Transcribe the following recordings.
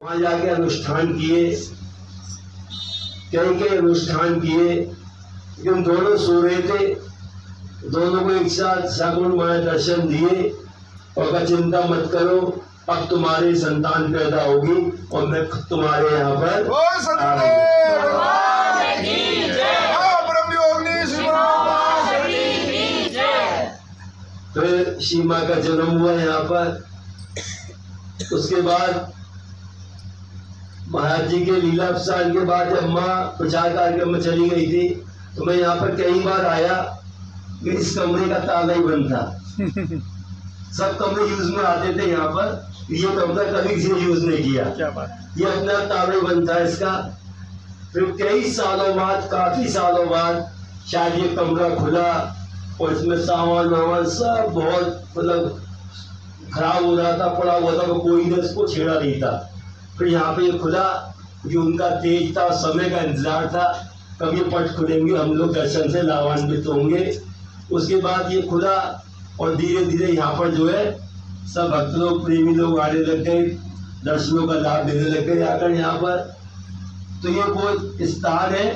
वहाँ जाके अनुष्ठान किए, कई कई अनुष्ठान किए, लेकिन दोनों सो रहे थे। दोनों को एक साथ सगुण माया दर्शन दिए और कहा चिंता मत करो, अब तुम्हारी संतान पैदा होगी और मैं खुद तुम्हारे यहाँ पर फिर सीमा का जन्म हुआ यहाँ पर। उसके बाद महाराज जी के लीला अवसान के बाद जब माँ प्रचार कार्यक्रम में चली गई थी तो मैं यहाँ पर कई बार आया, इस कमरे का ताला ही बंद था। सब कमरे यूज में आते थे, यहाँ पर ये कमरा कभी किसी ने यूज नहीं किया। क्या बात? ये अपना ताला ही बंद था इसका। फिर कई सालों बाद, काफी सालों बाद शायद ये कमरा खुला और इसमें सामान वामान सब बहुत मतलब खराब हो रहा था, पड़ा हुआ था, कोई ने इसको छेड़ा नहीं था। फिर यहाँ पे ये खुला, जो उनका तेज था, समय का इंतजार था कब ये पट खुलेंगे, हम लोग दर्शन से लाभान्वित होंगे। उसके बाद ये खुला और धीरे धीरे यहाँ पर जो है सब भक्त लोग, प्रेमी लोग आने लग गए, दर्शनों का लाभ देने लग गए आकर यहाँ पर। तो ये वो स्थान है।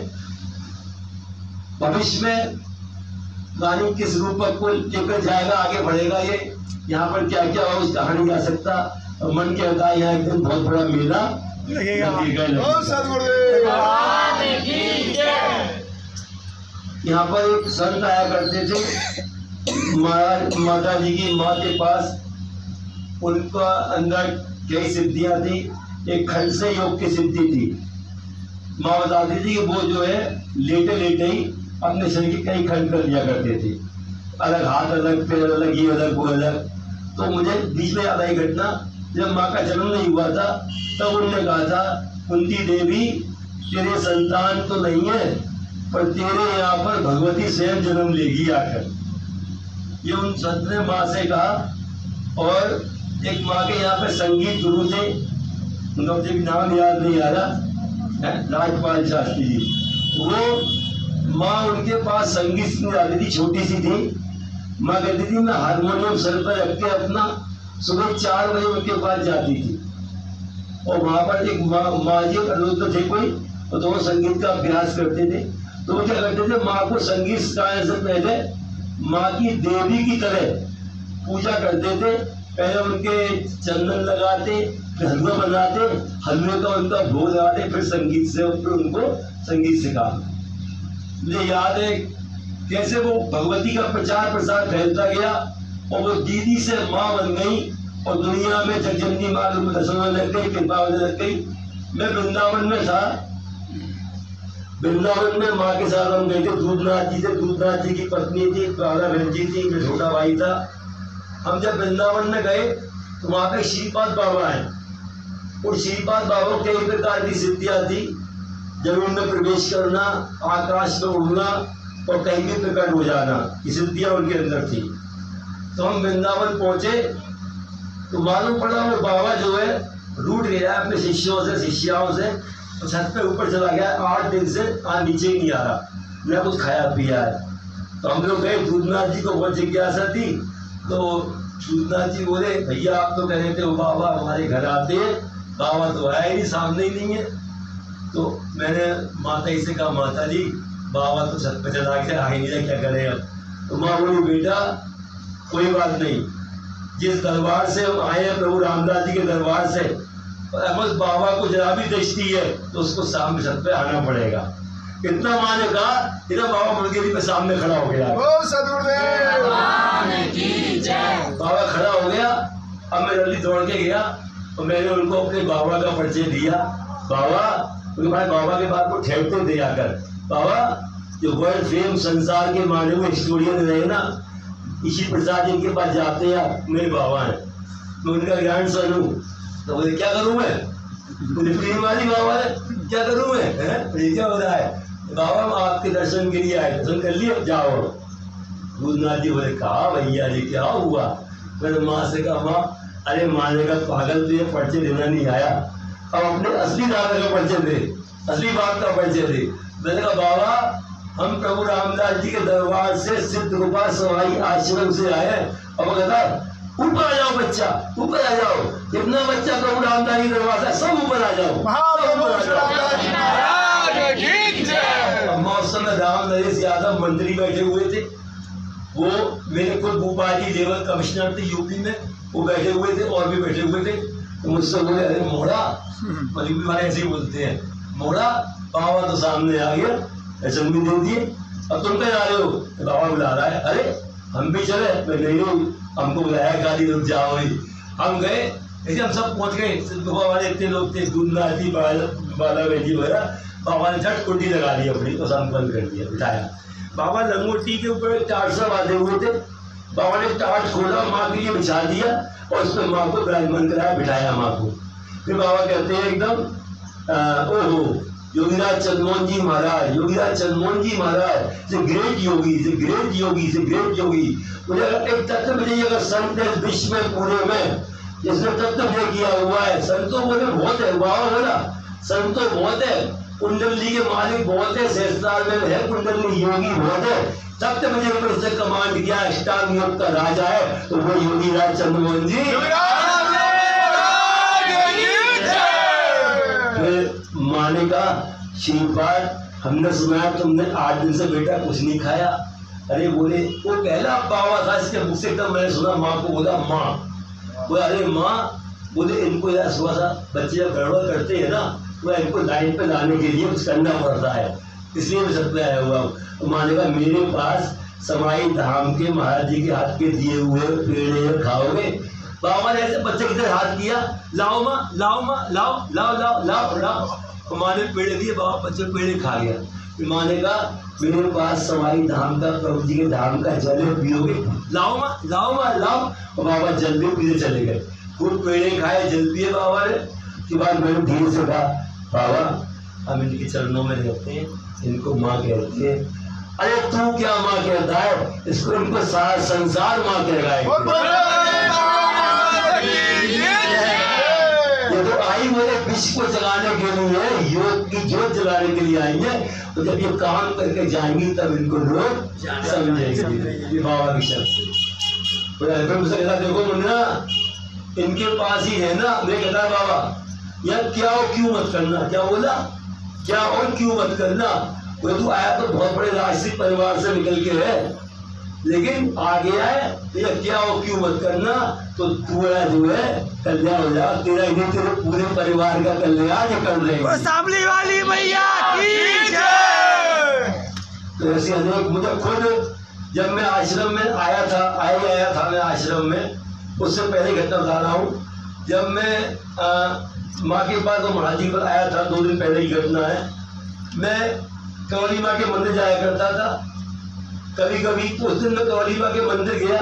भविष्य में गानी किस रूप को लेकर जाएगा, आगे बढ़ेगा, ये यहाँ पर क्या क्या हो उस कहानी जा सकता। और मन कहता है यहाँ एकदम बहुत बड़ा मेला लगेगा। यहाँ पर एक संत आया करते थे माता जी की माँ के पास। उनका अंदर कई सिद्धियां थी, एक खंड से योग की सिद्धि थी। माँ बताती थी कि वो जो है लेटे लेटे ही अपने शरीर के कई खंड कर लिया करते थे, अलग हाथ अलग, पैर अलग, ये अलग वो अलग। तो मुझे बीच में याद आई घटना, जब माँ का जन्म नहीं हुआ था तब उन्होंने कहा था, कुंती देवी तेरे संतान तो नहीं है पर तेरे यहाँ पर भगवती स्वयं जन्म लेगी आकर। ये उन संत ने माँ से कहा। और एक माँ के यहाँ पे संगीत गुरु थे, उनका मुझे नाम याद नहीं आ रहा, राजपाल शास्त्री जी। वो माँ उनके पास संगीत सीखने जाती थी, छोटी सी थी। माँ कहती थी मैं हारमोनियम सर पर रख के अपना सुबह 4 बजे उनके पास जाती थी। और वहां पर एक माँ जी तो थे कोई, तो दोनों संगीत का अभ्यास करते थे। तो वो क्या करते थे, माँ को संगीत सिखाने से पहले माँ की देवी की तरह पूजा करते थे। पहले उनके चंदन लगाते, हलवा बनाते, हलवे का उनका भोग लगाते, फिर संगीत से फिर उनको संगीत सिखाते। मुझे याद है कैसे वो भगवती का प्रचार प्रसार फैलता गया और वो दीदी से माँ बन गई और दुनिया में जगजननी मालूम दर्शन होने लग गई, कृपा होने लग गई। मैं वृंदावन में था, वृंदावन में माँ के साथ हम गए थे। दूधनाथ जी थे, दूधनाथ जी की पत्नी थी, राधा बहन जी थी, मैं छोटा भाई था। हम जब वृंदावन में गए तो वहाँ पे श्रीपाद बाबा है। और श्रीपाद बाबा को कई प्रकार की सिद्धियां थी, जमीन में प्रवेश करना, आकाश में उड़ना और कहीं भी प्रकट हो जाना, ये सिद्धियां उनके अंदर थी। तो हम वृंदावन पहुंचे तो मालूम पड़ा वो बाबा जो है रूठ गया अपने शिष्यों से, शिष्याओं से, और छत पे ऊपर चला गया। 8 दिन से नीचे ही नहीं आ रहा, न कुछ खाया पिया है। तो हम लोग गए, दूधनाथ जी को बहुत जिज्ञासा थी। तो दूधनाथ जी बोले भैया आप तो कह रहे थे वो बाबा हमारे घर आते हैं, बाबा तो आया ही नहीं, सामने ही नहीं है। तो मैंने माता जी से कहा माता जी बाबा तो छत पे चला गया, आ ही नहीं, क्या करें अब। तो माँ बोली बेटा कोई बात नहीं, जिस दरबार से हम आए हैं प्रभु रामदास जी के दरबार से, अहमद बाबा को जरा भी दृष्टि है तो उसको सामने छत पे आना पड़ेगा। इतना माँ ने कहा, इतना बाबा मुर्गेरी पे सामने खड़ा हो गया। बाबा खड़ा हो गया। अब मैं जल्दी दौड़ के गया और मैंने उनको अपने बाबा का परिचय दिया। बाबा बाबा के बाद को ठहरते थे आकर, बाबा जो वर्ल्ड फेम संसार के माने हुए हिस्टोरियन रहे ना, इसी प्रसाद इनके पास जाते हैं, मेरे बाबा हैं, मैं उनका ज्ञान सन हूँ। तो बोले क्या करूँ मैं, वाली बाबा है, क्या करूँ मैं, क्या हो रहा है। बाबा हम आपके दर्शन के लिए आए, दर्शन कर लिए, जाओ। दूधनाथ जी बोले कहा भैया जी क्या हुआ। मैंने माँ से कहा माँ अरे माने का पागल तो ये परिचय देना नहीं आया, अब अपने असली दादा का परिचय दे, असली बात का परिचय दे। मैंने कहा बाबा हम प्रभु रामदास जी के दरबार से सिद्ध गोपाल सवाई आश्रम से आए। अब कहता ऊपर आ जाओ बच्चा, ऊपर आ जाओ, जितना बच्चा प्रभु रामदारी दरवाजा सब ऊपर आ जाओ, सब ऊपर आ जाओ। अम्मा उस समय राम नरेश यादव मंत्री बैठे हुए थे, वो मेरे खुद भोपाली लेवल कमिश्नर थे यूपी में, वो बैठे हुए थे और भी बैठे हुए थे। तो मुझसे बोले अरे मोड़ा, यूपी वाले ऐसे ही बोलते हैं, मोड़ा बाबा तो सामने आ गया, ऐसा भी दे दिए, अब तुम क्या जा रहे हो? बाबा बुला रहा है। अरे हम भी चले? नहीं, हमको बुलाया, गाड़ी रुक जाओ। हम गए, ऐसे हम सब पहुंच गए, बाबा वाले इतने लोग थे, गुंडाजी बाला बेटी वगैरह। बाबा ने झट कुंडी लगा दी अपनी, तो सब बंद कर दिया, बिठाया। बाबा लंगोटी के ऊपर टाट सा बांधे हुए थे, बाबा ने टाट खोला, माँ के लिए बिछा दिया और उसमें माँ को विराजमान कराया, बिठाया माँ को। फिर बाबा कहते हैं एकदम ओहो योगीराज चंद्रमोहन जी महाराज, योगीराज चंद्रमोहन जी महाराज, ग्रेट योगी, ग्रेट योगी, ग्रेट योगी। मुझे एक तत्व मिली, अगर संत है विश्व में पूरे में जिसने तत्व किया हुआ है, संतों बोले बहुत है, बाबा बोला संतों बहुत है, कुंडली के मालिक बहुत है, सहस्त्रार में है कुंडली, योगी बहुत है। तब तक मुझे उसने कमांड किया, अष्टांग योग का राजा है तो वो योगीराज चंद्रमोहन जी। माँ ने कहा श्रीपाद हमने सुना तुमने 8 दिन से बेटा कुछ नहीं खाया। अरे बोले वो पहला बाबा था इसके मुख से, एकदम मैंने सुना माँ को, बोला माँ, बोला अरे माँ, बोले इनको यार सुबह सा बच्चे जब गड़बड़ करते हैं ना, तो इनको लाइन पे लाने के लिए कुछ करना पड़ता है, इसलिए मैं छत पे आया हुआ हूँ। माँ ने कहा मेरे पास समाई धाम के महाराज जी के हाथ के दिए हुए पेड़े खाओगे? बाबा ने ऐसे बच्चे की तरह हाथ किया, लाओ माँ, लाओ माँ, लाओ लाओ लाओ लाओ लाओ। माँ ने पेड़े दिए, बाबा बच्चे पेड़े खा गया। फिर माँ ने कहा मेरे पास समाई धाम का, प्रभु जी के धाम का जल है, पियोगे? लाओ माँ, लाओ माँ, लाओ। और बाबा जल भी पीते चले गए, खूब पेड़े खाए, जल पिए बाबा ने। उसके बाद मैंने धीरे से कहा बाबा हम इनके चरणों में रहते हैं, इनको माँ कहते हैं। अरे तू क्या माँ कहता है, इसको इनको सारा संसार माँ कह रहा है। ये तो आई मेरे विश्व को जगाने के लिए, योग की जोत जगाने के लिए आई है, तो जब ये काम करके जाएंगी तब इनको लोग समझेंगे। बाबा की शब्द तो मुझसे कहता देखो मुन्ना इनके पास ही है ना। मैं कहता बाबा यार क्या हो क्यों मत करना, क्या बोला क्या और क्यों मत करना। वो तू आया तो बहुत बड़े राजनीतिक परिवार से निकल के है, लेकिन आ गया है तो क्या हो क्यों मत करना, तो तुम्हारा जो है कल्याण हो जाएगा, तेरा ही तेरे पूरे परिवार का कल्याण कर देगा। सामने वाली मैया की जय। तो ऐसे अनेक, मुझे खुद जब मैं आश्रम में आया था मैं आश्रम में, उससे पहले घटना बता रहा हूँ। जब मैं माँ के पास तो महाराज जी पर आया था, 2 दिन पहले की घटना है। मैं कंवरी माँ के मंदिर जाया करता था कभी कभी, तो उस दिन मैं कंवरी माँ के मंदिर गया,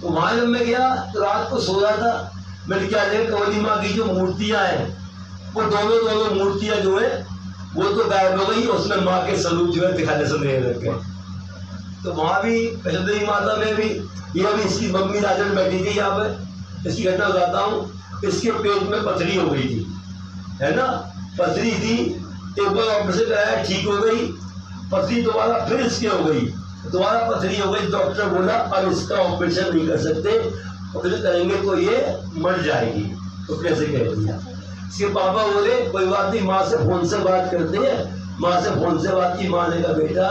तो वहां जब मैं गया तो रात को सो रहा था। मैंने क्या देखा कंवरी माँ की जो मूर्तियां हैं, वो दोनों मूर्तियां जो है वो तो गायब हो गई, उसमें माँ के स्वरूप जो है दिखाने से नहीं लग गए। तो वहां भी वैष्णोदेवी माता में भी, ये भी इसकी मम्मी राजन बैठी थी यहाँ पे, इसकी घटना बताता हूँ। इसके पेट में पथरी हो गई थी, है ना, पथरी थी, एक बार ऑपरेशन कराया ठीक हो गई, पथरी दोबारा फिर इसके हो गई, दोबारा पथरी हो गई। डॉक्टर बोला अब इसका ऑपरेशन नहीं कर सकते, ऑपरेशन करेंगे तो ये मर जाएगी, तो कैसे कह दिया। इसके पापा बोले कोई बात नहीं, माँ से फोन से बात करते हैं। माँ से फोन से बात की, माँ ने कहा बेटा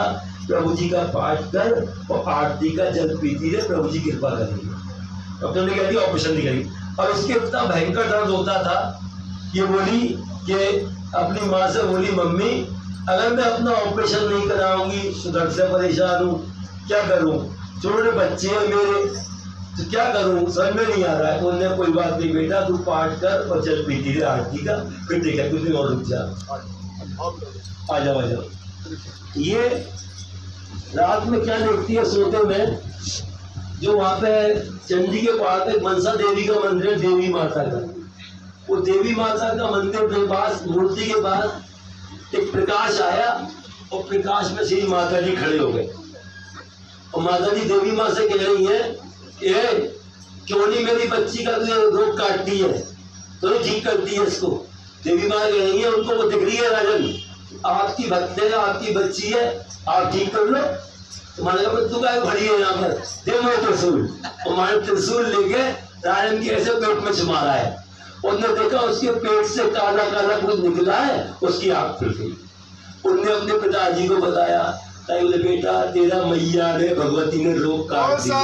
प्रभु जी का पाठ कर और आरती का जल पीती रहे, प्रभु जी कृपा करेंगे। डॉक्टर ने कह दिया ऑपरेशन नहीं करेगी। और उसके इतना भयंकर दर्द होता था, ये बोली कि अपनी माँ से बोली मम्मी अगर मैं अपना ऑपरेशन नहीं कराऊंगी तो दर्द से परेशान हूँ, क्या करूँ, छोटे बच्चे हैं मेरे, तो क्या करूँ, समझ में नहीं आ रहा है। तो उन्होंने कोई बात नहीं बेटा तू पाठ कर और जल पीती रहे आरती का, फिर देखा कुछ नहीं और रुक जा, आ जाओ। ये रात में क्या देखती है सोते में, जो वहाँ पे चंडी के पहाड़ पे मनसा देवी का मंदिर है, देवी माता का, वो देवी माता का मंदिर के पास, मूर्ति के पास एक प्रकाश आया और प्रकाश में श्री माता जी खड़े हो गए। और माता जी देवी माँ से कह रही है कि क्यों नहीं मेरी बच्ची का रोग काटती है, तो नहीं ठीक करती है इसको। देवी माँ कह रही है उनको, वो दिख रही है राजन, आपकी भक्त है, आपकी बच्ची है, आप ठीक कर लो। तो मैंने कहा तू क्या खड़ी है यहाँ पर, दे मुझे त्रिशूल। और मैंने त्रिशूल लेके राजन की ऐसे पेट में मारा है। उन्होंने देखा उसके पेट से काला काला कुछ निकला है, उसकी आंख खुल गई। उनने अपने पिताजी को बताया, बोले बेटा तेरा मैया ने भगवती ने रोग काट दिया।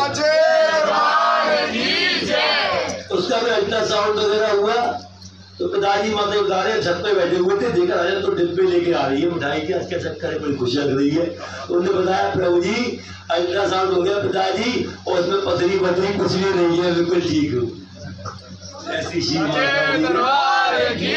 उसका भी अल्ट्रासाउंड वगैरह हुआ तो पिताजी माता उतारे छत पे बैठे हुए थे, देखा राजन तो डिब्बे लेके आ रही है मिठाई के, क्या चक्कर है, बड़ी खुश लग रही है। उन्होंने बताया प्रभु जी अल्ट्रासाउंड हो गया पिताजी और उसमें पथरी पथरी कुछ भी नहीं है, बिल्कुल ठीक हूँ। ऐसी शिव माता जी